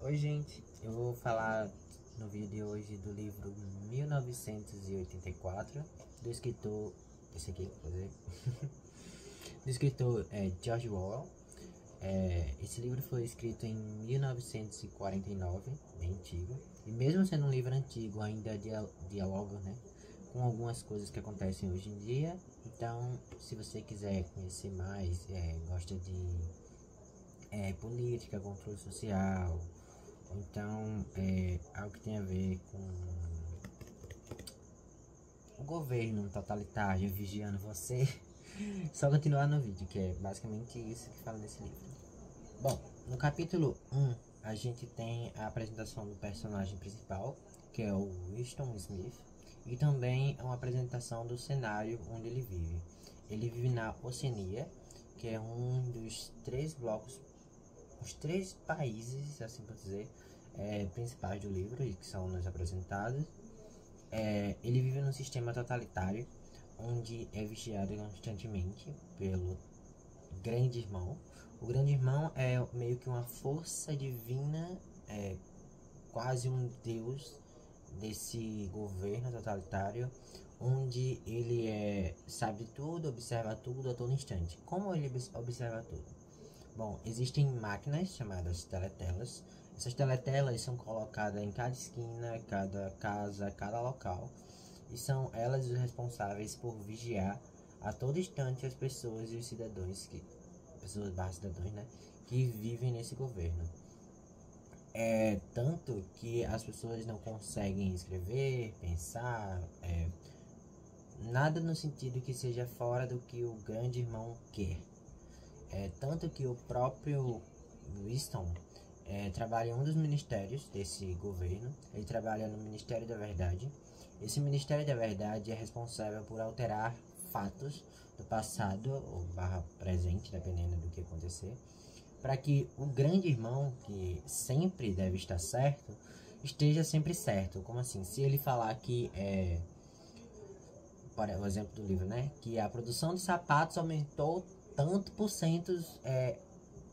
Oi gente, eu vou falar no vídeo de hoje do livro 1984 do escritor, esse aqui, quer dizer, do escritor George Orwell. Esse livro foi escrito em 1949, bem antigo, e mesmo sendo um livro antigo ainda dialoga, né, com algumas coisas que acontecem hoje em dia. Então, se você quiser conhecer mais, gosta de política, controle social, então algo que tem a ver com o governo totalitário vigiando você, só continuar no vídeo, que é basicamente isso que fala nesse livro. Bom, no capítulo 1 a gente tem a apresentação do personagem principal, que é o Winston Smith, e também uma apresentação do cenário onde ele vive. Ele vive na Oceania, que é um dos três blocos, os três países, assim por dizer, principais do livro, e que são nos apresentados. Ele vive num sistema totalitário, onde é vigiado constantemente pelo Grande Irmão. O Grande Irmão é meio que uma força divina, quase um deus desse governo totalitário, onde ele sabe tudo, observa tudo a todo instante. Como ele observa tudo? Bom, existem máquinas chamadas teletelas. Essas teletelas são colocadas em cada esquina, cada casa, cada local, e são elas os responsáveis por vigiar a todo instante as pessoas e os cidadãos, cidadãos, né, que vivem nesse governo. Tanto que as pessoas não conseguem escrever, pensar, nada no sentido que seja fora do que o Grande Irmão quer. Tanto que o próprio Winston trabalha em um dos ministérios desse governo. Ele trabalha no Ministério da Verdade. Esse Ministério da Verdade é responsável por alterar fatos do passado ou barra presente, dependendo do que acontecer, para que o Grande Irmão, que sempre deve estar certo, esteja sempre certo. Como assim? Se ele falar que por o exemplo do livro, né, que a produção de sapatos aumentou tanto por cento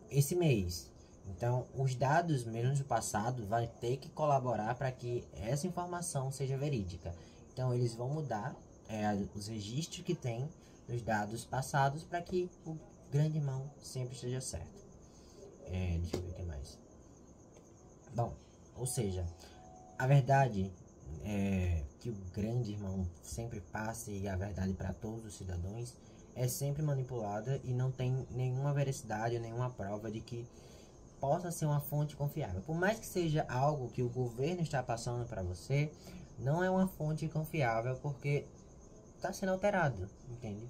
esse mês, então os dados menos do passado vai ter que colaborar para que essa informação seja verídica. Então eles vão mudar os registros que tem dos dados passados para que o Grande Irmão sempre esteja certo. Deixa eu ver o que mais. Bom, ou seja, a verdade que o Grande Irmão sempre passa, e a verdade para todos os cidadãos, é sempre manipulada e não tem nenhuma veracidade, nenhuma prova de que possa ser uma fonte confiável. Por mais que seja algo que o governo está passando para você, não é uma fonte confiável porque está sendo alterado, entende?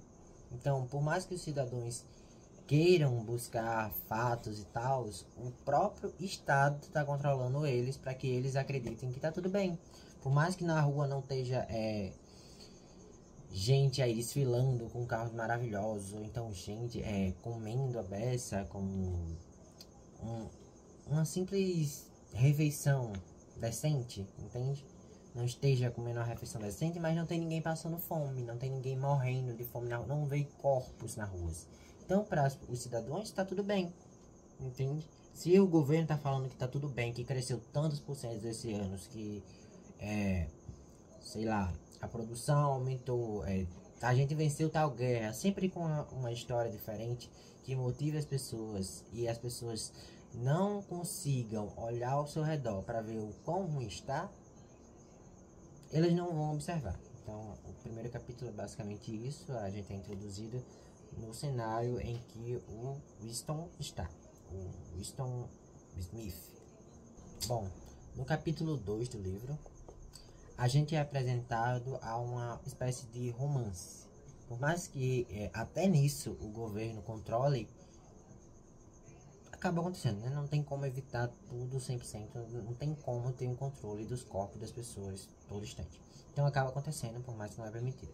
Então, por mais que os cidadãos queiram buscar fatos e tal, o próprio Estado está controlando eles para que eles acreditem que está tudo bem. Por mais que na rua não esteja gente aí desfilando com carros maravilhosos, ou então gente comendo a beça com uma simples refeição decente, entende? Não esteja comendo uma refeição decente, mas não tem ninguém passando fome, não tem ninguém morrendo de fome na rua, não vê corpos nas ruas. Então, para os cidadãos, está tudo bem, entende? Se o governo está falando que está tudo bem, que cresceu tantos por cento desses anos, que, sei lá, a produção aumentou, a gente venceu tal guerra, sempre com uma história diferente que motive as pessoas, e as pessoas não consigam olhar ao seu redor para ver o quão ruim está, eles não vão observar. Então, o primeiro capítulo é basicamente isso. A gente é introduzido no cenário em que o Winston está, o Winston Smith. Bom, no capítulo 2 do livro, a gente é apresentado a uma espécie de romance. Por mais que até nisso o governo controle, acaba acontecendo, né? Não tem como evitar tudo 100%, não tem como ter um controle dos corpos das pessoas todo instante. Então acaba acontecendo, por mais que não é permitido.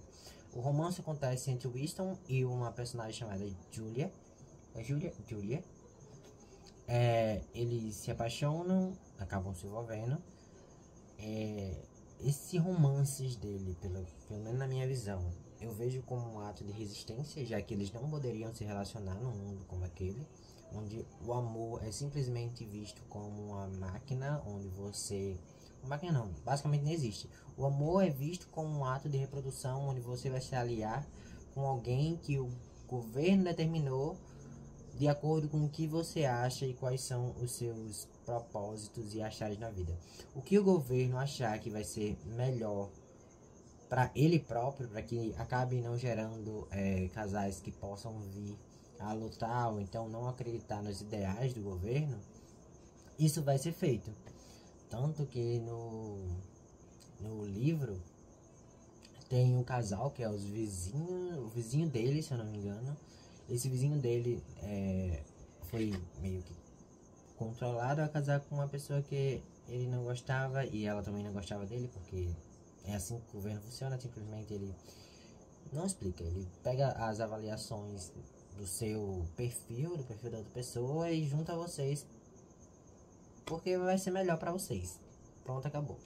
O romance acontece entre Winston e uma personagem chamada Julia. Julia. Eles se apaixonam, acabam se envolvendo. Esses romances dele, pelo menos na minha visão, eu vejo como um ato de resistência, já que eles não poderiam se relacionar num mundo como aquele, onde o amor é simplesmente visto como uma máquina, onde você... Máquina não, basicamente não existe. O amor é visto como um ato de reprodução, onde você vai se aliar com alguém que o governo determinou de acordo com o que você acha e quais são os seus propósitos e achares na vida. O que o governo achar que vai ser melhor para ele próprio, para que acabe não gerando casais que possam vir a lutar ou então não acreditar nos ideais do governo, isso vai ser feito. Tanto que no livro tem um casal que é os vizinhos, o vizinho dele, se eu não me engano. Esse vizinho dele foi meio que controlado a casar com uma pessoa que ele não gostava e ela também não gostava dele, porque é assim que o governo funciona. Simplesmente ele não explica, ele pega as avaliações do seu perfil, do perfil da outra pessoa e junta vocês porque vai ser melhor pra vocês. Pronto, acabou.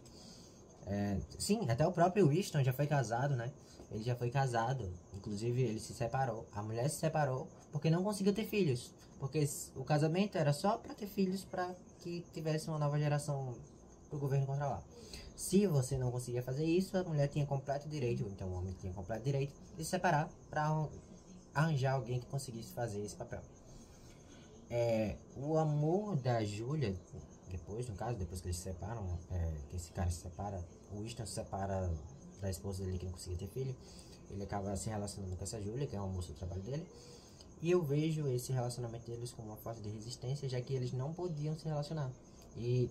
Sim, até o próprio Winston já foi casado, né? Ele já foi casado, inclusive ele se separou. A mulher se separou porque não conseguiu ter filhos. Porque o casamento era só pra ter filhos, pra que tivesse uma nova geração pro governo controlar. Se você não conseguia fazer isso, a mulher tinha completo direito, então o homem tinha completo direito de se separar pra arranjar alguém que conseguisse fazer esse papel. O amor da Julia, depois, no caso, depois que eles se separam, que esse cara se separa, o Winston se separa da esposa dele que não conseguia ter filho, ele acaba se relacionando com essa Julia, que é uma moça do trabalho dele, e eu vejo esse relacionamento deles como uma força de resistência, já que eles não podiam se relacionar. E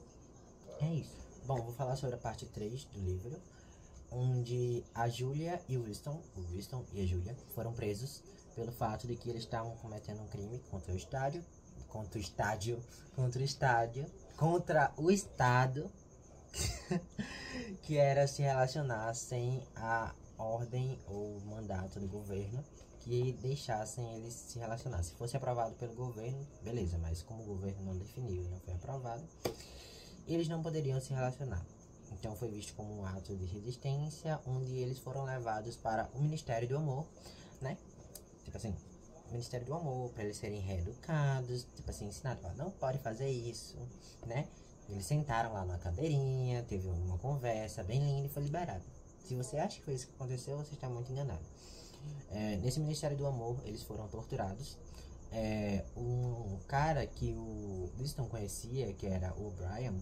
é isso. Bom, vou falar sobre a parte 3 do livro, onde a Julia e o Winston e a Julia foram presos pelo fato de que eles estavam cometendo um crime contra o Estado, que era se relacionar sem a ordem ou mandato do governo que deixassem eles se relacionar. Se fosse aprovado pelo governo, beleza, mas como o governo não definiu e não foi aprovado, eles não poderiam se relacionar. Então foi visto como um ato de resistência, onde eles foram levados para o Ministério do Amor, né? Tipo assim, Ministério do Amor, para eles serem reeducados, tipo assim, ensinados, não pode fazer isso, né? Eles sentaram lá numa cadeirinha, teve uma conversa bem linda e foi liberado. Se você acha que foi isso que aconteceu, você está muito enganado. Nesse Ministério do Amor, eles foram torturados. Um cara que o Winston conhecia, que era o Brian,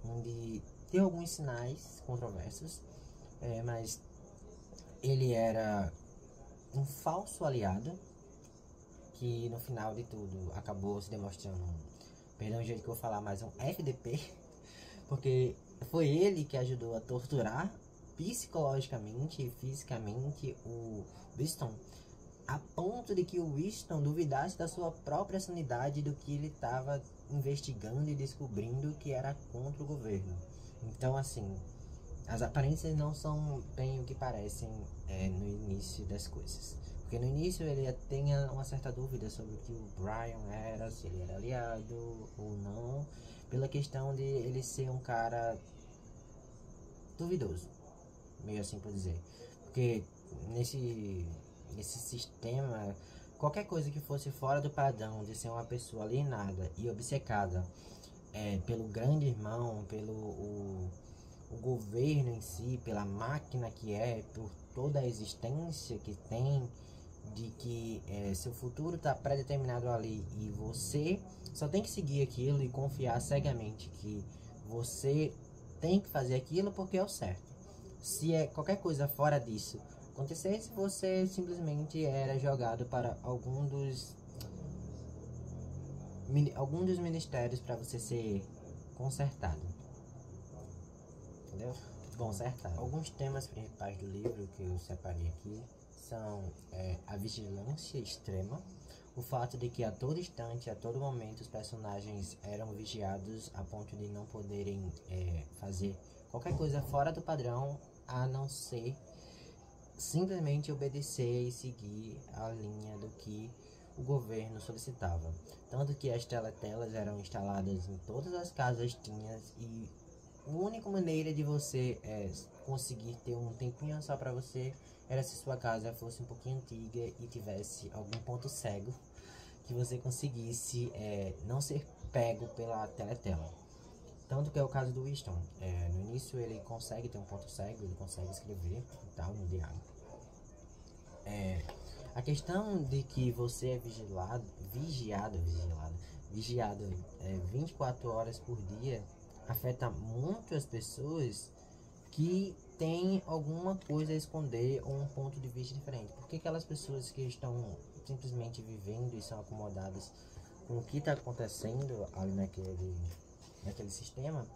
onde tem alguns sinais controversos, mas ele era um falso aliado, que no final de tudo acabou se demonstrando, perdão o jeito que eu vou falar, mas um FDP, porque foi ele que ajudou a torturar psicologicamente e fisicamente o Winston, a ponto de que o Winston duvidasse da sua própria sanidade, do que ele estava investigando e descobrindo que era contra o governo. Então, assim, as aparências não são bem o que parecem no início das coisas. Porque no início ele tinha uma certa dúvida sobre o que o Brian era, se ele era aliado ou não, pela questão de ele ser um cara duvidoso, meio assim por dizer. Porque nesse sistema, qualquer coisa que fosse fora do padrão de ser uma pessoa alienada e obcecada pelo grande irmão, pelo o governo em si, pela máquina que por toda a existência que tem, de que seu futuro está pré-determinado ali e você só tem que seguir aquilo e confiar cegamente que você tem que fazer aquilo porque é o certo. Se qualquer coisa fora disso acontecesse, você simplesmente era jogado para algum dos ministérios para você ser consertado. Entendeu? Bom, consertado. Alguns temas principais do livro que eu separei aqui são a vigilância extrema, o fato de que a todo instante, a todo momento, os personagens eram vigiados a ponto de não poderem fazer qualquer coisa fora do padrão, a não ser simplesmente obedecer e seguir a linha do que o governo solicitava. Tanto que as teletelas eram instaladas em todas as casas tinhas, e a única maneira de você conseguir ter um tempinho só pra você era se sua casa fosse um pouquinho antiga e tivesse algum ponto cego que você conseguisse não ser pego pela teletela. Tanto que é o caso do Winston. No início ele consegue ter um ponto cego, ele consegue escrever e tal no diário. A questão de que você é vigiado 24 horas por dia afeta muito as pessoas que têm alguma coisa a esconder ou um ponto de vista diferente. Porque aquelas pessoas que estão simplesmente vivendo e são acomodadas com o que está acontecendo ali naquele sistema,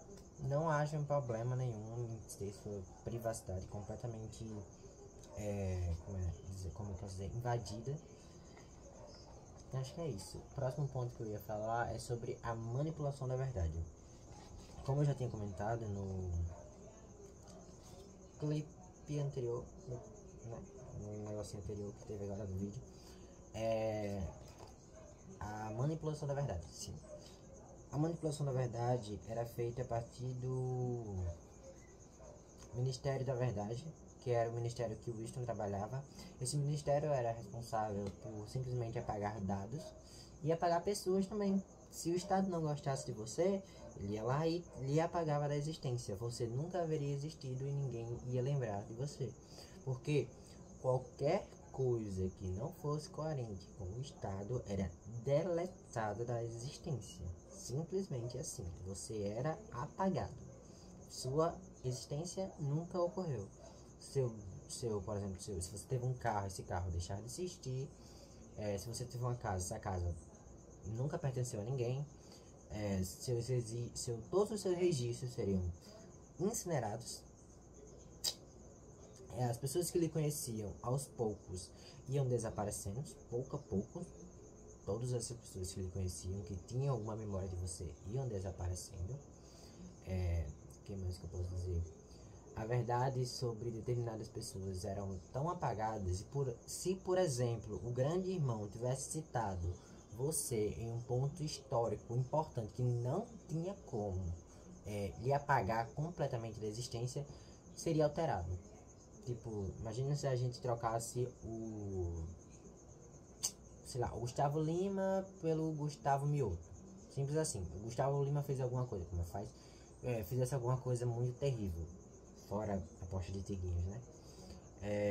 não acham problema nenhum em ter sua privacidade completamente como eu posso dizer, invadida. Acho que é isso. O próximo ponto que eu ia falar é sobre a manipulação da verdade. Como eu já tinha comentado no clipe anterior, no negocinho anterior que teve agora no vídeo, a manipulação da verdade, sim. A manipulação da verdade era feita a partir do Ministério da Verdade, que era o ministério que o Winston trabalhava. Esse ministério era responsável por simplesmente apagar dados e apagar pessoas também. Se o Estado não gostasse de você, ele ia lá e lhe apagava da existência. Você nunca haveria existido e ninguém ia lembrar de você. Porque qualquer coisa que não fosse coerente com o Estado era deletada da existência. Simplesmente assim. Você era apagado. Sua existência nunca ocorreu. Por exemplo, se você teve um carro, esse carro deixar de existir. Se você teve uma casa, essa casa nunca pertenceu a ninguém. Todos os seus registros seriam incinerados. As pessoas que lhe conheciam aos poucos iam desaparecendo, pouco a pouco. Todas as pessoas que lhe conheciam, que tinham alguma memória de você, iam desaparecendo. O que mais que eu posso dizer? A verdade sobre determinadas pessoas eram tão apagadas. E se, por exemplo, o grande irmão tivesse citado você em um ponto histórico importante que não tinha como lhe apagar completamente da existência, seria alterado. Tipo, imagina se a gente trocasse o Gustavo Lima pelo Gustavo Mioto. Simples assim. O Gustavo Lima fez alguma coisa, fizesse alguma coisa muito terrível, fora a posta de Tiguinhos, né?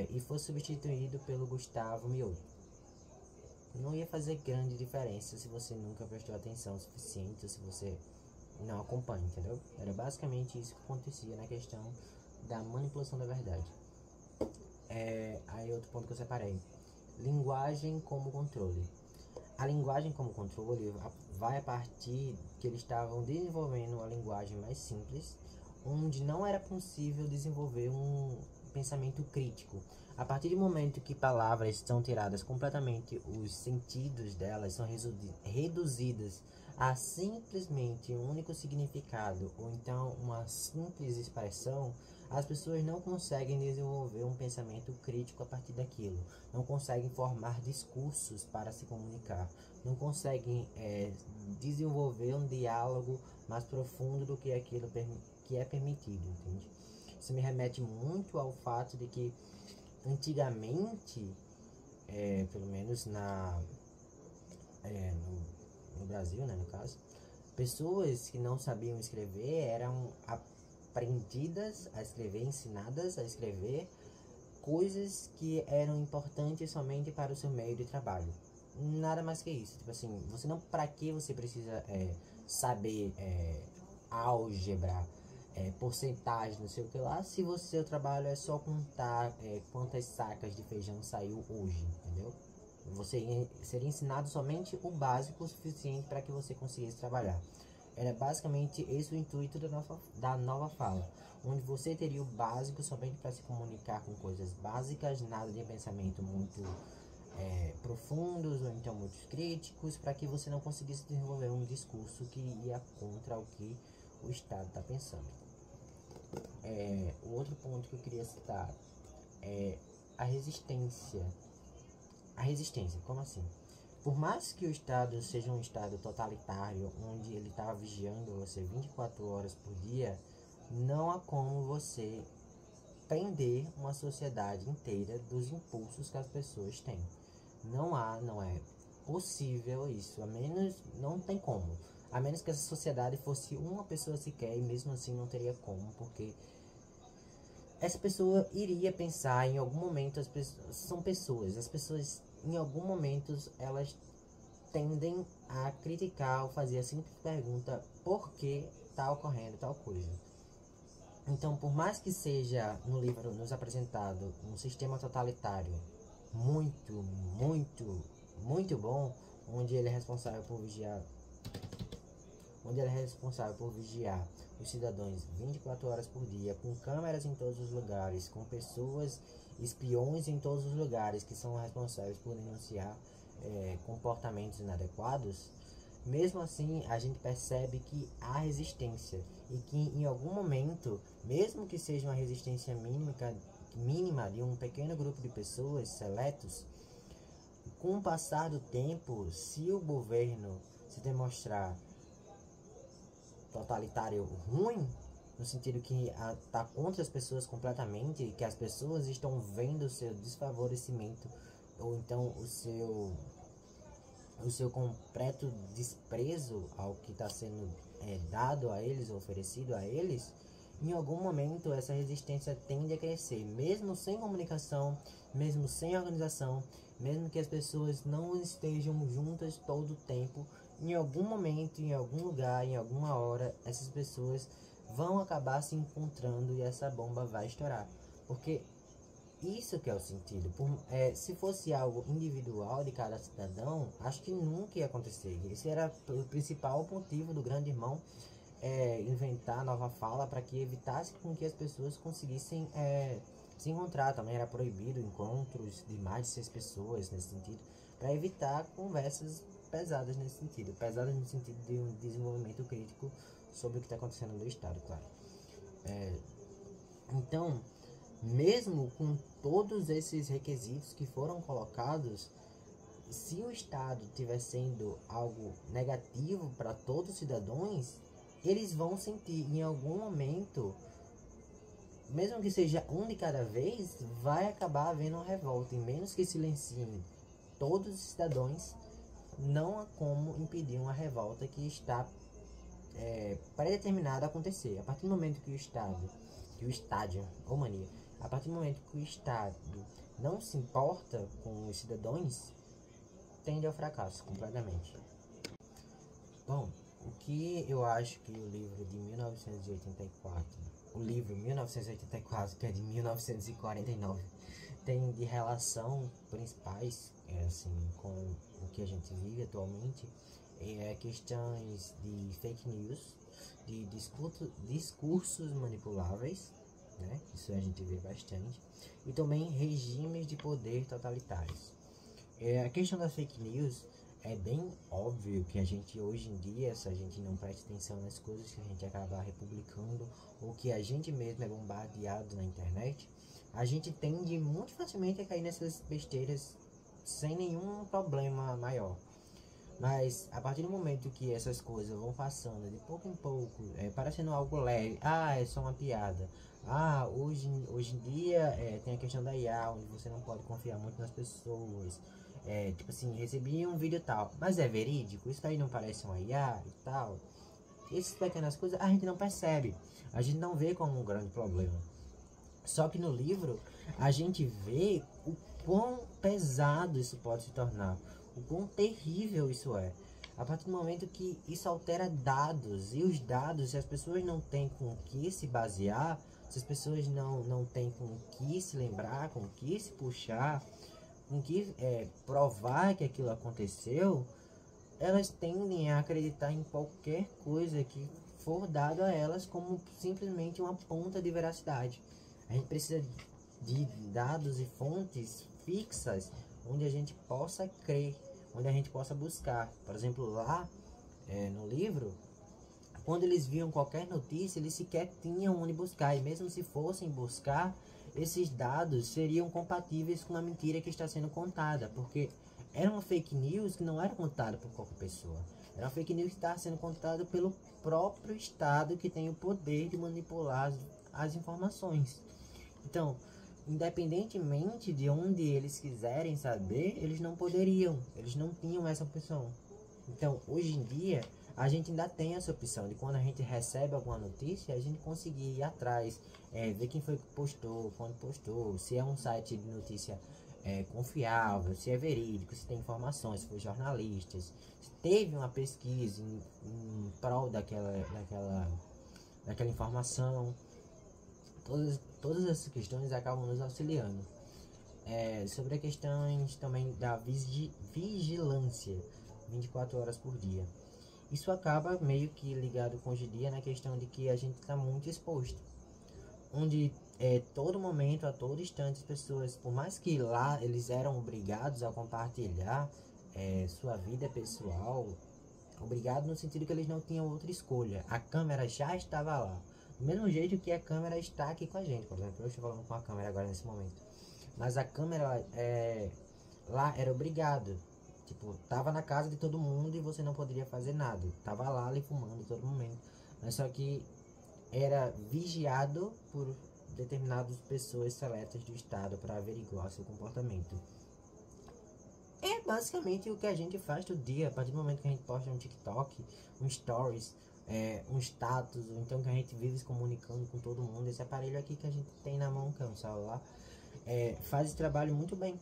E fosse substituído pelo Gustavo Mioto. Não ia fazer grande diferença se você nunca prestou atenção o suficiente, ou se você não acompanha, entendeu? Era basicamente isso que acontecia na questão da manipulação da verdade. Aí outro ponto que eu separei: linguagem como controle. A linguagem como controle vai a partir que eles estavam desenvolvendo uma linguagem mais simples, onde não era possível desenvolver um pensamento crítico. A partir do momento que palavras são tiradas completamente, os sentidos delas são reduzidas a simplesmente um único significado, ou então uma simples expressão, as pessoas não conseguem desenvolver um pensamento crítico a partir daquilo, não conseguem formar discursos para se comunicar, não conseguem desenvolver um diálogo mais profundo do que aquilo que é permitido, entende? Isso me remete muito ao fato de que antigamente, pelo menos no Brasil, né, no caso, pessoas que não sabiam escrever eram aprendidas a escrever, ensinadas a escrever coisas que eram importantes somente para o seu meio de trabalho. Nada mais que isso. Tipo assim, para que você precisa saber álgebra, porcentagem, não sei o que lá, se seu trabalho é só contar quantas sacas de feijão saiu hoje, entendeu? Você seria ensinado somente o básico o suficiente para que você conseguisse trabalhar. Era basicamente esse o intuito da nova fala, onde você teria o básico somente para se comunicar com coisas básicas, nada de pensamento muito profundos ou então muito críticos, para que você não conseguisse desenvolver um discurso que ia contra o que o Estado está pensando. O outro ponto que eu queria citar é a resistência. A resistência, como assim? Por mais que o Estado seja um Estado totalitário, onde ele está vigiando você 24 horas por dia, não há como você prender uma sociedade inteira dos impulsos que as pessoas têm. Não é possível isso, a menos, não tem como. A menos que essa sociedade fosse uma pessoa sequer, e mesmo assim não teria como, porque essa pessoa iria pensar em algum momento, as pessoas são pessoas, as pessoas em algum momento elas tendem a criticar ou fazer a simples pergunta: por que está ocorrendo tal coisa? Então, por mais que seja no livro nos apresentado um sistema totalitário muito, muito, muito bom, onde ele é responsável por vigiar, os cidadãos 24 horas por dia, com câmeras em todos os lugares, com pessoas, espiões em todos os lugares que são responsáveis por denunciar comportamentos inadequados. Mesmo assim, a gente percebe que há resistência e que em algum momento, mesmo que seja uma resistência mínima de um pequeno grupo de pessoas seletos, com o passar do tempo, se o governo se demonstrar totalitário ruim, no sentido que está contra as pessoas completamente, que as pessoas estão vendo o seu desfavorecimento ou então o seu completo desprezo ao que está sendo dado a eles, oferecido a eles, em algum momento essa resistência tende a crescer, mesmo sem comunicação, mesmo sem organização, mesmo que as pessoas não estejam juntas todo o tempo. Em algum momento, em algum lugar, em alguma hora, essas pessoas vão acabar se encontrando e essa bomba vai estourar. Porque isso que é o sentido. Se fosse algo individual de cada cidadão, acho que nunca ia acontecer. Esse era o principal motivo do grande irmão inventar nova fala, para que evitasse com que as pessoas conseguissem se encontrar. Também era proibido encontros de mais de 6 pessoas nesse sentido, para evitar conversas pesadas nesse sentido. Pesadas no sentido de um desenvolvimento crítico sobre o que está acontecendo no Estado, claro. Então, mesmo com todos esses requisitos que foram colocados, se o Estado estiver sendo algo negativo para todos os cidadãos, eles vão sentir em algum momento, mesmo que seja um de cada vez, vai acabar havendo uma revolta. E menos que silenciem todos os cidadãos, não há como impedir uma revolta que está pré-determinada a acontecer. A partir do momento que o Estado, a partir do momento que o Estado não se importa com os cidadãos, tende ao fracasso completamente. Bom, o que eu acho que o livro de 1984, que é de 1949, tem de relação principais assim, com o que a gente vive atualmente, questões de fake news, de discursos manipuláveis, né? Isso a gente vê bastante, e também regimes de poder totalitários. A questão das fake news, é bem óbvio que a gente hoje em dia, se a gente não presta atenção nas coisas que a gente acaba republicando, ou que a gente mesmo é bombardeado na internet, a gente tende muito facilmente a cair nessas besteiras sem nenhum problema maior. Mas a partir do momento que essas coisas vão passando de pouco em pouco, parecendo algo leve, é só uma piada. Hoje em dia tem a questão da IA, onde você não pode confiar muito nas pessoas. Tipo assim, recebi um vídeo tal, mas é verídico? Isso daí não parece uma IA e tal? Essas pequenas coisas a gente não percebe, a gente não vê como um grande problema. Só que no livro a gente vê o quão pesado isso pode se tornar, o quão terrível isso é. A partir do momento que isso altera dados, e os dados, se as pessoas não têm com o que se basear, se as pessoas não têm com o que se lembrar, com o que se puxar, com o que provar que aquilo aconteceu, elas tendem a acreditar em qualquer coisa que for dado a elas como simplesmente uma ponta de veracidade. A gente precisa de dados e fontes fixas onde a gente possa crer, onde a gente possa buscar. Por exemplo, lá no livro, quando eles viam qualquer notícia, eles sequer tinham onde buscar, e mesmo se fossem buscar, esses dados seriam compatíveis com a mentira que está sendo contada, porque era uma fake news que não era contada por qualquer pessoa, era uma fake news que estava sendo contada pelo próprio Estado, que tem o poder de manipular as informações. Então, independentemente de onde eles quiserem saber, eles não poderiam, eles não tinham essa opção. Então, hoje em dia, a gente ainda tem essa opção de quando a gente recebe alguma notícia, a gente conseguir ir atrás, ver quem foi que postou, quando postou, se é um site de notícia confiável, se é verídico, se tem informações, se foi jornalistas, se teve uma pesquisa em prol daquela informação. Todas essas questões acabam nos auxiliando. Sobre as questões também da vigilância, 24 horas por dia. Isso acaba meio que ligado com hoje em dia na questão de que a gente está muito exposto. Onde todo momento, a todo instante, as pessoas, por mais que lá eles eram obrigados a compartilhar sua vida pessoal, obrigado no sentido que eles não tinham outra escolha. A câmera já estava lá. Do mesmo jeito que a câmera está aqui com a gente. Por exemplo, eu estou falando com a câmera agora nesse momento. Mas a câmera lá era obrigado. Tipo, tava na casa de todo mundo e você não poderia fazer nada. Tava lá ali fumando todo momento. Mas só que era vigiado por determinadas pessoas seletas do estado para averiguar seu comportamento. É basicamente o que a gente faz todo dia. A partir do momento que a gente posta um TikTok, um Stories, um status, ou então que a gente vive se comunicando com todo mundo. Esse aparelho aqui que a gente tem na mão, que é um celular, faz esse trabalho muito bem.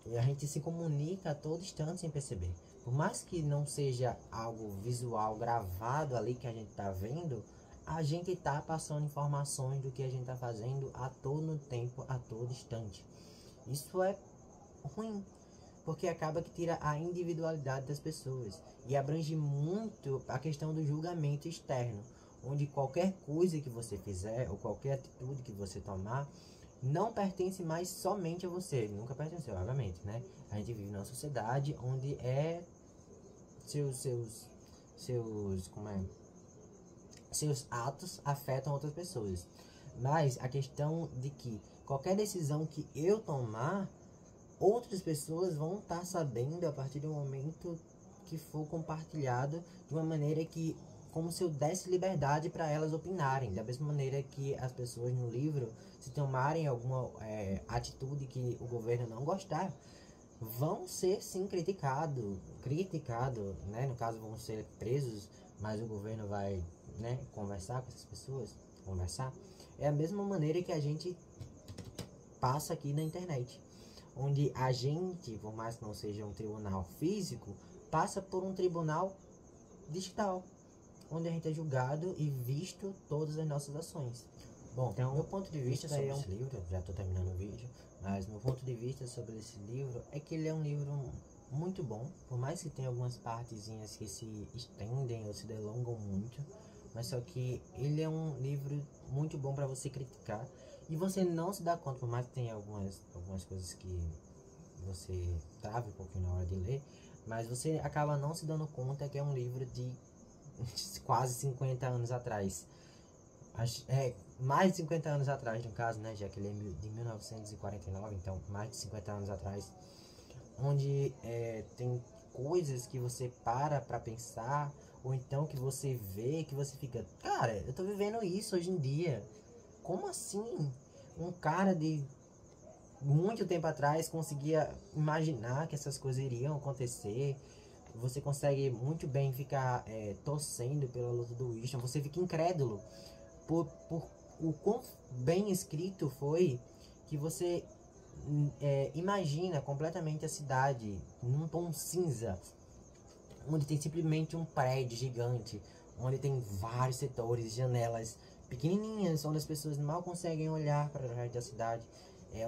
E a gente se comunica a todo instante sem perceber. Por mais que não seja algo visual gravado ali que a gente está vendo, a gente está passando informações do que a gente está fazendo a todo tempo, a todo instante. Isso é ruim, porque acaba que tira a individualidade das pessoas e abrange muito a questão do julgamento externo, onde qualquer coisa que você fizer ou qualquer atitude que você tomar não pertence mais somente a você. Nunca pertenceu, obviamente, né? A gente vive numa sociedade onde seus atos afetam outras pessoas. Mas a questão de que qualquer decisão que eu tomar, outras pessoas vão estar sabendo a partir do momento que for compartilhado de uma maneira que, como se eu desse liberdade para elas opinarem. Da mesma maneira que as pessoas no livro, se tomarem alguma atitude que o governo não gostar, vão ser sim criticados, né? No caso, vão ser presos, mas o governo vai, né, conversar com essas pessoas, conversar. É a mesma maneira que a gente passa aqui na internet, onde a gente, por mais que não seja um tribunal físico, passa por um tribunal digital, onde a gente é julgado e visto todas as nossas ações. Bom, então, meu ponto de vista sobre esse livro, já estou terminando o vídeo, mas meu ponto de vista sobre esse livro é que ele é um livro muito bom, por mais que tenha algumas partezinhas que se estendem ou se delongam muito, mas só que ele é um livro muito bom para você criticar e você não se dá conta, por mais que tenha algumas coisas que você trave um pouquinho na hora de ler, mas você acaba não se dando conta que é um livro de quase 50 anos atrás. Mais de 50 anos atrás, no caso, né, já que ele é de 1949, então mais de 50 anos atrás, onde tem coisas que você para pensar, ou então que você vê, que você fica, cara, eu tô vivendo isso hoje em dia. Como assim? Um cara de muito tempo atrás conseguia imaginar que essas coisas iriam acontecer. Você consegue muito bem ficar torcendo pela luta do Winston, você fica incrédulo por o quão bem escrito foi, que você imagina completamente a cidade num tom cinza, onde tem simplesmente um prédio gigante, onde tem vários setores, janelas pequenininhas, onde as pessoas mal conseguem olhar para o resto da cidade,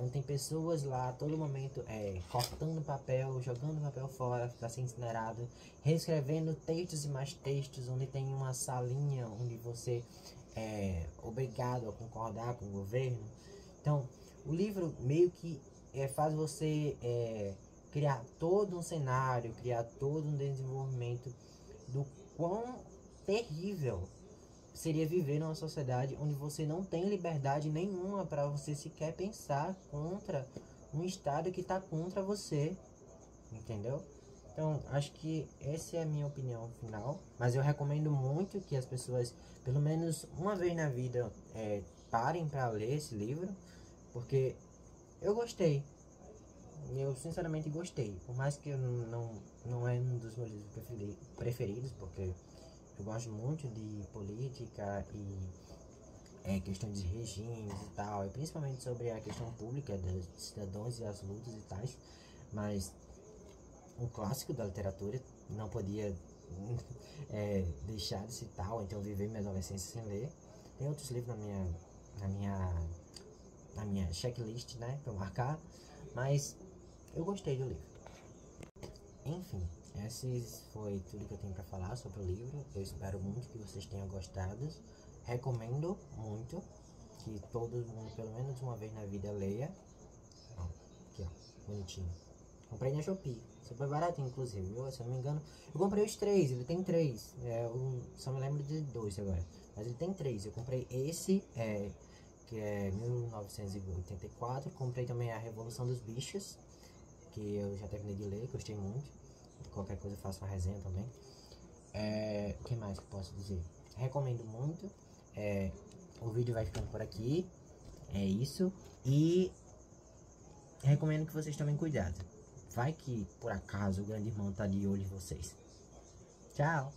onde tem pessoas lá a todo momento cortando papel, jogando papel fora para ser incinerado, reescrevendo textos e mais textos, onde tem uma salinha onde você obrigado a concordar com o governo. Então, o livro meio que faz você criar todo um cenário, criar todo um desenvolvimento do quão terrível seria viver numa sociedade onde você não tem liberdade nenhuma para você sequer pensar contra um Estado que está contra você, entendeu? Então, acho que essa é a minha opinião final, mas eu recomendo muito que as pessoas, pelo menos uma vez na vida, parem para ler esse livro, porque Eu gostei. Eu sinceramente gostei. Por mais que eu não é um dos meus livros preferidos, porque eu gosto muito de política e questão de regimes e tal, e principalmente sobre a questão pública dos cidadãos e as lutas e tais, mas um clássico da literatura não podia deixar de citar, ou então viver minha adolescência sem ler. Tem outros livros na minha checklist, né, pra eu marcar, mas eu gostei do livro. Enfim, esse foi tudo que eu tenho para falar sobre o livro. Eu espero muito que vocês tenham gostado. Recomendo muito que todo mundo, pelo menos uma vez na vida, leia. Ó, aqui, ó, bonitinho. Comprei na Shopee, super baratinho, inclusive, viu? Se eu não me engano, eu comprei os três, ele tem três. Eu só me lembro de dois agora, mas ele tem três. Eu comprei esse, que é 1984. Comprei também a Revolução dos Bichos, que eu já terminei de ler, gostei muito. Qualquer coisa eu faço uma resenha também. O que mais que eu posso dizer? Recomendo muito. O vídeo vai ficando por aqui. É isso. E recomendo que vocês tomem cuidado. Vai que por acaso o grande irmão tá de olho em vocês. Tchau!